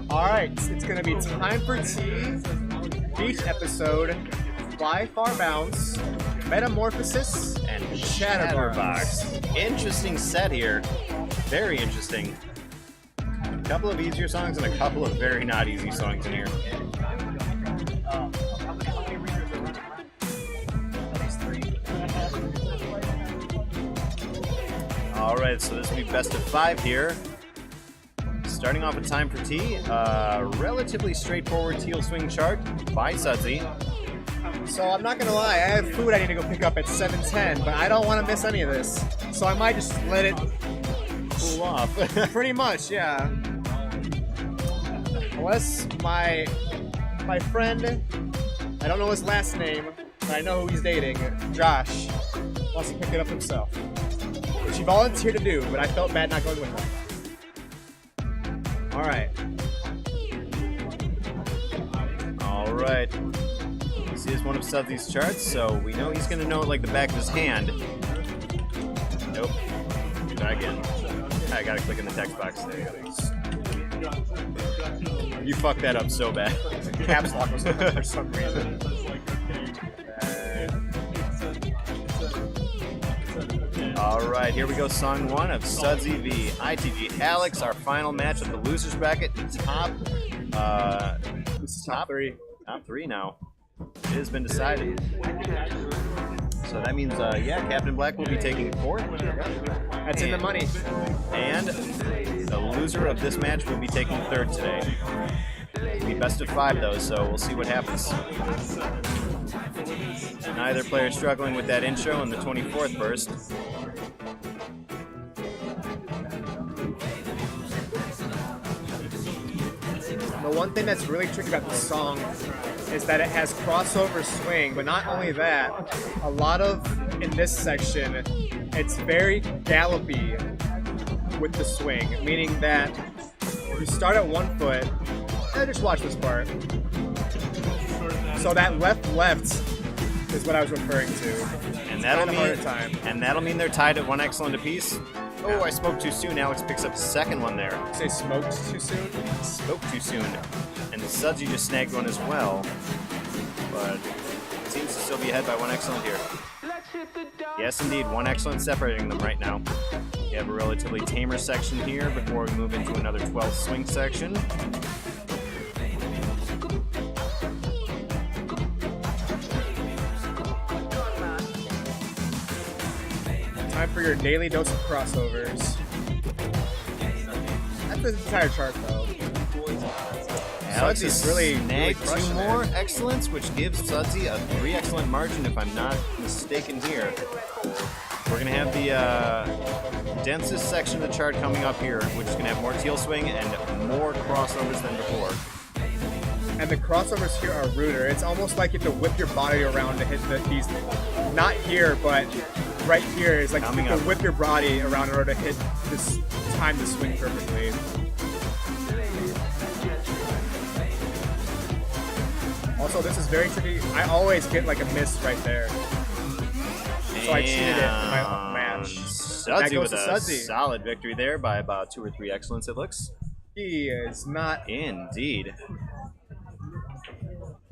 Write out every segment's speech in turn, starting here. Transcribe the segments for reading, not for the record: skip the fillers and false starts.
Alright, it's gonna be Time for Tea, Beach episode, Fly Far Bounce, Metamorphosis, And Chatterbox. Interesting set here. Very interesting. A couple of easier songs and a couple of very not easy songs in here. Alright, so this will be best of 5 here. Starting off with Time for Tea, relatively straightforward teal swing chart by Sudzi. So I'm not gonna lie, I have food I need to go pick up at 7:10, but I don't want to miss any of this. So I might just let it Cool off. pretty much, yeah. Unless my friend, I don't know his last name, but I know who he's dating, Josh, wants to pick it up himself. Which he volunteered to do, but I felt bad not going with him. Alright. Alright. This is one of Sudzi's charts, so we know he's gonna know it like the back of his hand. Nope. Try again. I gotta click in the text box. There you go. You fucked that up so bad. Caps lock was on for some reason. Alright, here we go. Song 1 of Sudzi v. ITGAlex, our final match of the losers bracket. Top three. Top 3 now. It has been decided. So that means, yeah, Captain Black will be taking 4th. That's in the money. And the loser of this match will be taking 3rd today. It'll be best of 5 though, so we'll see what happens. Neither player struggling with that intro in the 24th burst. The one thing that's really tricky about this song is that it has crossover swing, but not only that, a lot of, in this section, it's very gallopy with the swing, meaning that you start at 1 foot, and just watch this part. So that left is what I was referring to. And that'll mean they're tied at 1 excellent apiece. Oh, I spoke too soon. Alex picks up the second one there. You say smoked too soon? Spoke too soon. And Sudzi just snagged one as well. But seems to still be ahead by 1 excellent here. Yes, indeed. 1 excellent separating them right now. We have a relatively tamer section here before we move into another 12th swing section. Time for your daily dose of crossovers. That's the entire chart, though. Alex Sudzi's has really snagged 2 crushing more it. excellents, which gives Sudzi a 3 excellent margin, if I'm not mistaken here. We're going to have the densest section of the chart coming up here, which is going to have more teal swing and more crossovers than before. And the crossovers here are ruder. It's almost like you have to whip your body around to hit these. Not here, but right here is like you have to whip your body around in order to hit this time to swing perfectly. Also, this is very tricky. I always get like a miss right there. So I cheated it in my match. Sudzi with a solid victory there by about 2 or 3 excellents, it looks. He is not. Indeed.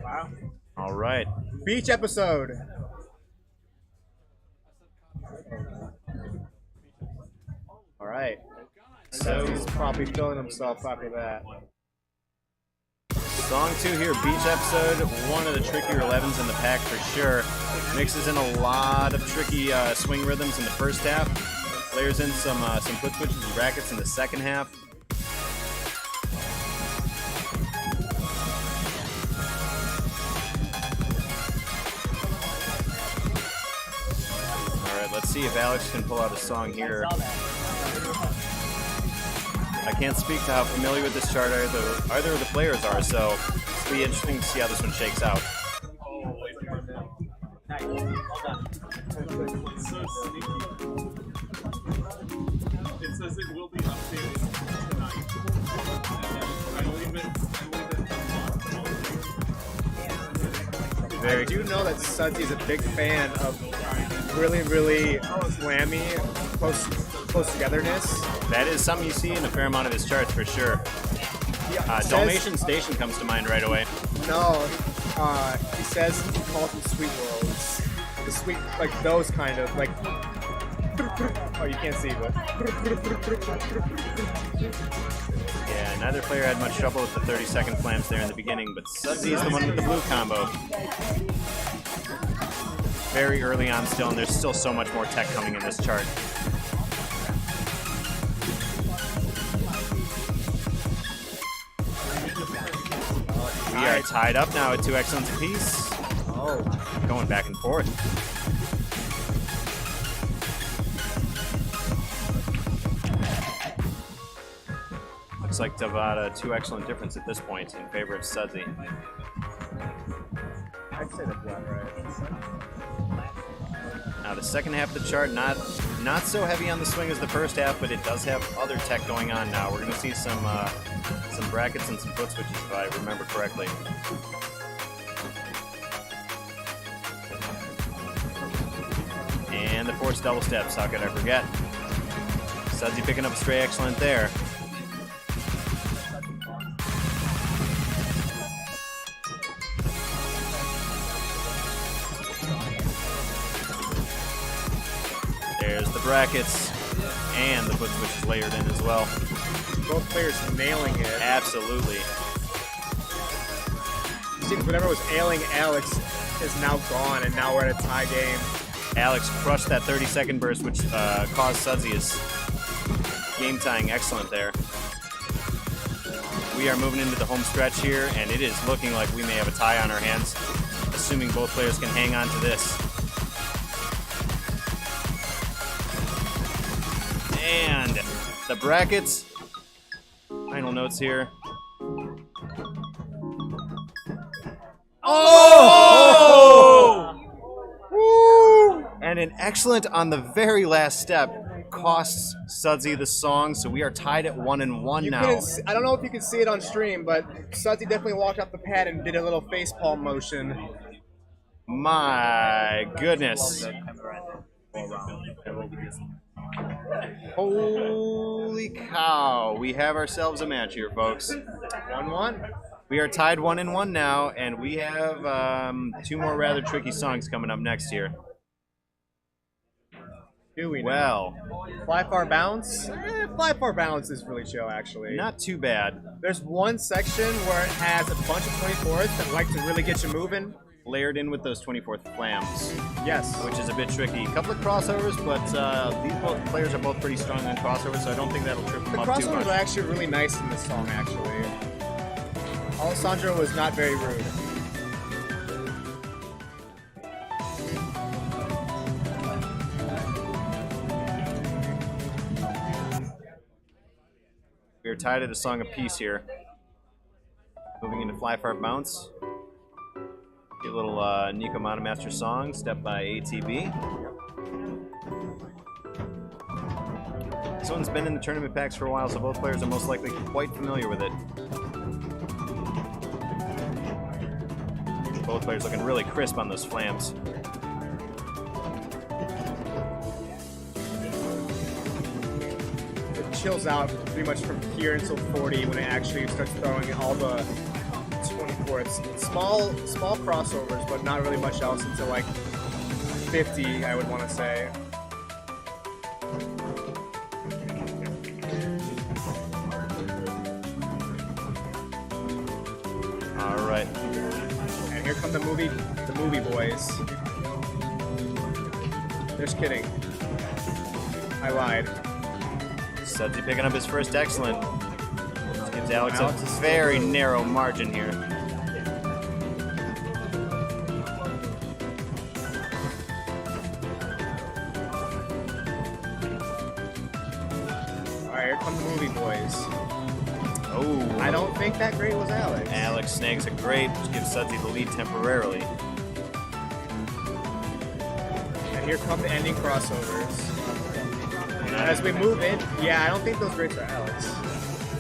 Wow. All right. Beach episode. All right. So he's probably feeling himself after that. Song 2 here, Beach episode. One of the trickier 11s in the pack for sure. Mixes in a lot of tricky swing rhythms in the first half. Layers in some foot switches and brackets in the second half. Let's see if Alex can pull out a song here. I can't speak to how familiar with this chart either of the players are, so it'll be interesting to see how this one shakes out. It says it will be updated tonight. I believe it. I do know that Sudzi is a big fan of really, really slammy, close togetherness. That is something you see in a fair amount of his charts for sure. says, Dalmatian Station comes to mind right away. no, he says he calls them sweet worlds. The sweet, like those kind of, like, oh, you can't see, but. Yeah, neither player had much trouble with the 30-second flams there in the beginning, but Sudzi is the one with the blue combo. Very early on still, and there's still so much more tech coming in this chart. We are tied up now at 2 excellents apiece. Oh. Going back and forth. Looks like about a 2 excellent difference at this point in favor of Sudzi. I'd say that's about right. Now the second half of the chart, not so heavy on the swing as the first half, but it does have other tech going on now. We're going to see some brackets and some foot switches, if I remember correctly. And the forced double steps, how could I forget? Sudzi picking up a stray excellent there. There's the brackets, and the foot switch is layered in as well. Both players nailing it. Absolutely. It seems whatever was ailing Alex is now gone, and now we're at a tie game. Alex crushed that 30-second burst, which caused Sudzi's game-tying excellent there. We are moving into the home stretch here, and it is looking like we may have a tie on our hands, assuming both players can hang on to this. And the brackets. Final notes here. Oh! Woo! And an excellent on the very last step costs Sudzi the song, so we are tied at 1-1 now. I don't know if you can see it on stream, but Sudzi definitely walked off the pad and did a little facepalm motion. My goodness. Holy cow. We have ourselves a match here, folks. 1-1. We are tied 1-1 now, and we have 2 more rather tricky songs coming up next here. Do we well, Fly Far Bounce? Fly Far Bounce is really chill, actually. Not too bad. There's one section where it has a bunch of 24ths that like to really get you moving. Layered in with those 24th flams. Yes. Which is a bit tricky. A couple of crossovers, but these both players are both pretty strong in crossovers, so I don't think that'll trip them the up too much. crossovers are actually really nice in this song, actually. Alessandro was not very rude. We are tied at a song apiece here. Moving into Fly Far Bounce. A little Nico Monomaster song, Step by ATB. This one's been in the tournament packs for a while, so both players are most likely quite familiar with it. Both players looking really crisp on those flams. It chills out pretty much from here until 40 when it actually starts throwing all the 24ths. Small crossovers, but not really much else until like 50, I would want to say. All right. And here come the movie boys. Just kidding. I lied. Sudzi picking up his first excellent. Gives Alex a very narrow margin here. Alright, here come the movie boys. Oh. I don't think that great was Alex. Alex snags a great, which gives Sudzi the lead temporarily. And here come the ending crossovers. As we move in, yeah, I don't think those greats are Alex.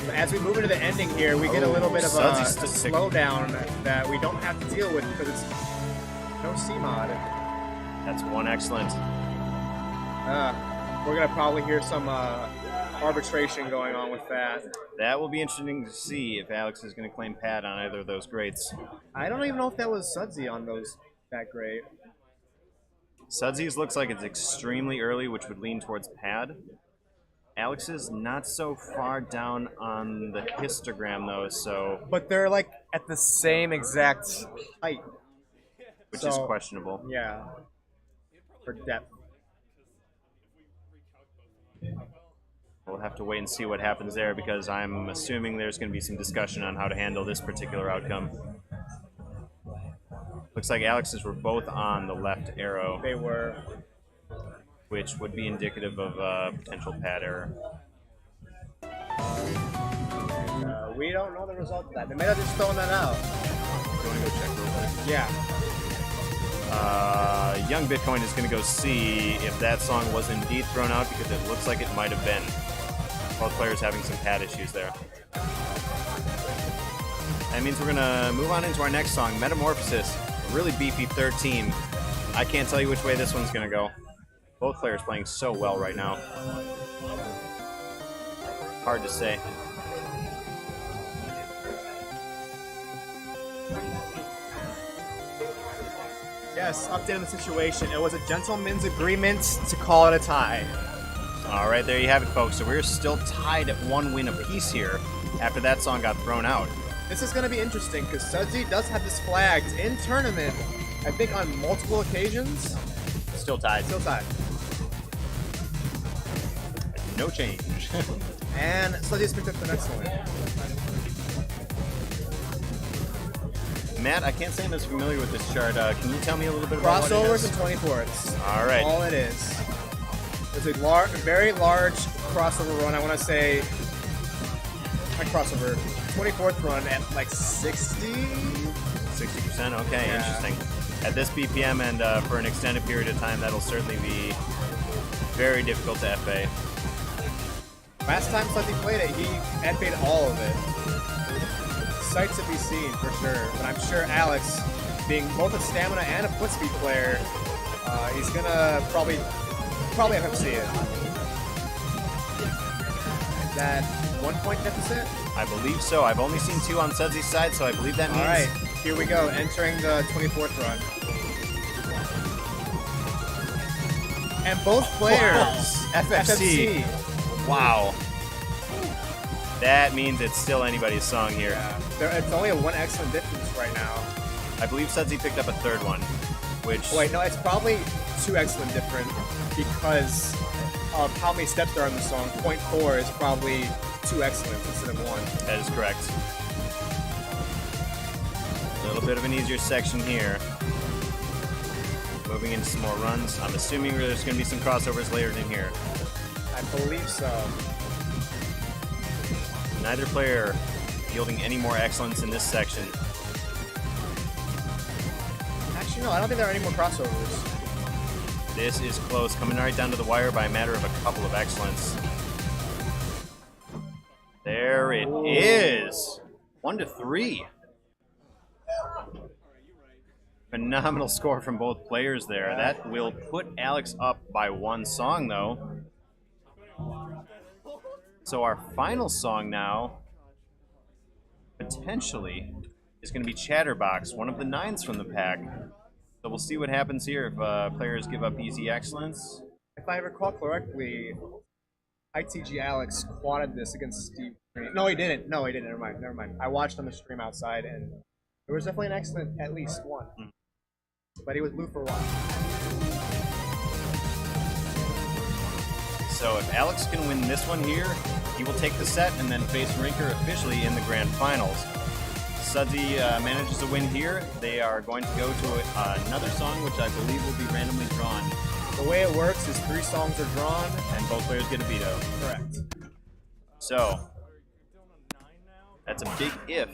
But as we move into the ending here, we get a little bit of a slowdown that we don't have to deal with because it's no C-mod. That's one excellent. We're gonna probably hear some arbitration going on with that. That will be interesting to see if Alex is going to claim pad on either of those greats. I don't even know if that was Sudzi on those that great. Sudzi's looks like it's extremely early, which would lean towards pad. Alex's not so far down on the histogram though, so But they're like at the same exact height. which is questionable. Yeah. For depth. We'll have to wait and see what happens there because I'm assuming there's going to be some discussion on how to handle this particular outcome. Looks like Alex's were both on the left arrow. They were. Which would be indicative of a potential pad error. We don't know the result of that. They may have just thrown that out. You want to go check real quick? Yeah. Young Bitcoin is going to go see if that song was indeed thrown out because it looks like it might have been. Both players having some pad issues there. That means we're going to move on into our next song, Metamorphosis. A really beefy 13. I can't tell you which way this one's going to go. Both players playing so well right now. Hard to say. Yes, update on the situation. It was a gentleman's agreement to call it a tie. All right, there you have it, folks. So we're still tied at 1 win apiece here after that song got thrown out. This is going to be interesting because Sudzi does have this flagged in tournament, I think on multiple occasions. Still tied. Still tied. No change. And Sudzi's picked up the next one. Matt, I can't say I'm as familiar with this chart. Can you tell me a little bit about what it Crossovers is? and 24ths. All right. All it is. It's a very large crossover run. I want to say a crossover 24th run at like 60? 60%? Okay, Yeah. interesting. At this BPM and for an extended period of time, that'll certainly be very difficult to FA. Last time Sudzi played it, he FA'd all of it. Sight to be seen for sure, but I'm sure Alex, being both a stamina and a foot speed player, he's gonna probably FFC it. Is that 1 point deficit? I believe so. I've only seen 2 on Sudzi's side, so I believe that means... All right, here we go, entering the 24th run. And both players FFC. Wow. That means it's still anybody's song here. Yeah. It's only a 1 excellent difference right now. I believe Sudzi picked up a third one, which... Wait, no, it's probably 2 excellent different because of how many steps there are in the song. 0.4 is probably 2 excellent instead of 1. That is correct. A little bit of an easier section here. Moving into some more runs. I'm assuming there's going to be some crossovers layered in here. I believe so. Neither player yielding any more excellence in this section. Actually, no, I don't think there are any more crossovers. This is close, coming right down to the wire by a matter of a couple of excellence. There it is. 1-3. Phenomenal score from both players there. That will put Alex up by 1 song, though. So our final song now, potentially, is going to be Chatterbox, one of the 9s from the pack. So we'll see what happens here if players give up easy excellence. If I recall correctly, ITGAlex quadded this against Steve Green. No, he didn't. No, he didn't. Never mind. I watched on the stream outside, and there was definitely an excellent, at least 1. But he was blue for 1. So if Alex can win this one here, he will take the set and then face Rinker officially in the grand finals. Sudzi manages to win here. They are going to go to another song, which I believe will be randomly drawn. The way it works is 3 songs are drawn. And both players get a veto. Correct. So, that's a big if.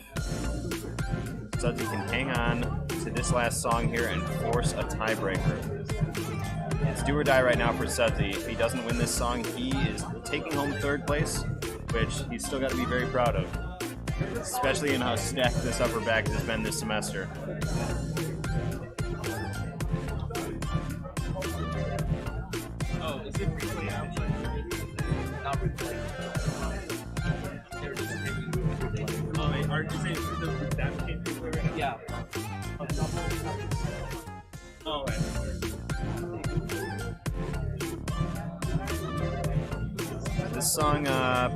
Sudzi can hang on to this last song here and force a tiebreaker. It's do or die right now for Sudzi. If he doesn't win this song, he is taking home 3rd place, which he's still got to be very proud of. Especially in how stacked this upper back has been this semester. Oh, is it really out? Are you saying that came through? Yeah. Oh, This song,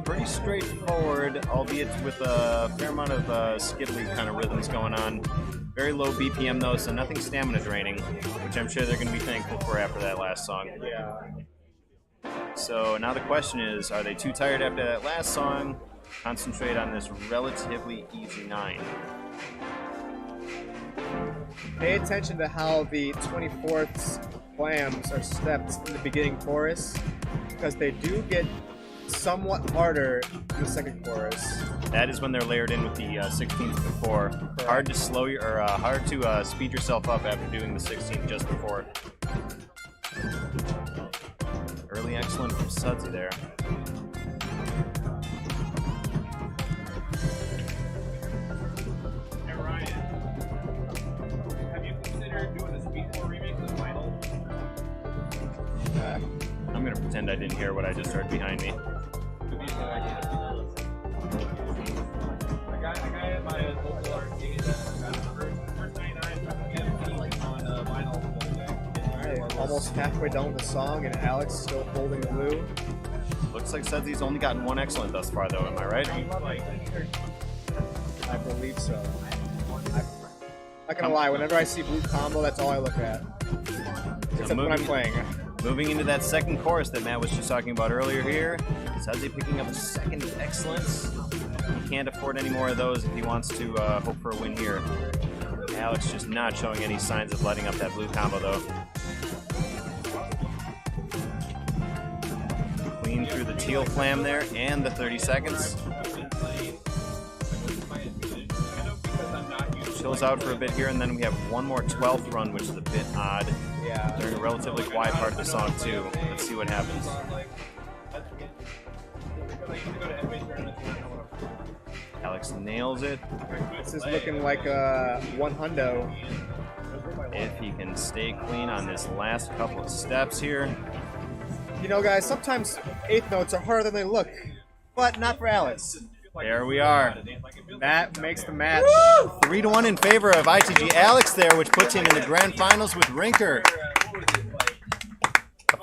pretty straightforward, albeit with a fair amount of skiddly kind of rhythms going on. Very low BPM though, so nothing stamina draining, which I'm sure they're going to be thankful for after that last song. Yeah. So now the question is, are they too tired after that last song? Concentrate on this relatively easy 9. Pay attention to how the 24ths clams are stepped in the beginning chorus, because they do get somewhat harder in the second chorus. That is when they're layered in with the 16th before. Correct. Hard to slow your, or hard to speed yourself up after doing the 16th just before. Early excellent from Sudzi there. Hey Ryan, have you considered doing a Speed 4 remake of the final? I'm gonna pretend I didn't hear what I just heard behind me. Could be a good idea. I got at my local arcade got the first 99 on vinyl. Alright, almost halfway down the song, and Alex still holding blue. Looks like Sudzi's only gotten 1 excellent thus far though, am I right? I believe so. I'm not gonna lie, whenever I see blue combo, that's all I look at. Except when I'm playing. Moving into that second chorus that Matt was just talking about earlier here, Sudzi picking up a second excellence. He can't afford any more of those if he wants to hope for a win here. Alex just not showing any signs of letting up that blue combo though. Clean through the teal flam there and the 30 seconds. Chills out for a bit here, and then we have one more 12th run, which is a bit odd. Yeah. During a relatively quiet part of the song too. Let's see what happens. Alex nails it. This is looking like a 100. If he can stay clean on this last couple of steps here. You know, guys, sometimes 8th notes are harder than they look, but not for Alex. There we are. That makes the match. 3-1 in favor of ITGAlex there, which puts him in the grand finals with Rinker. A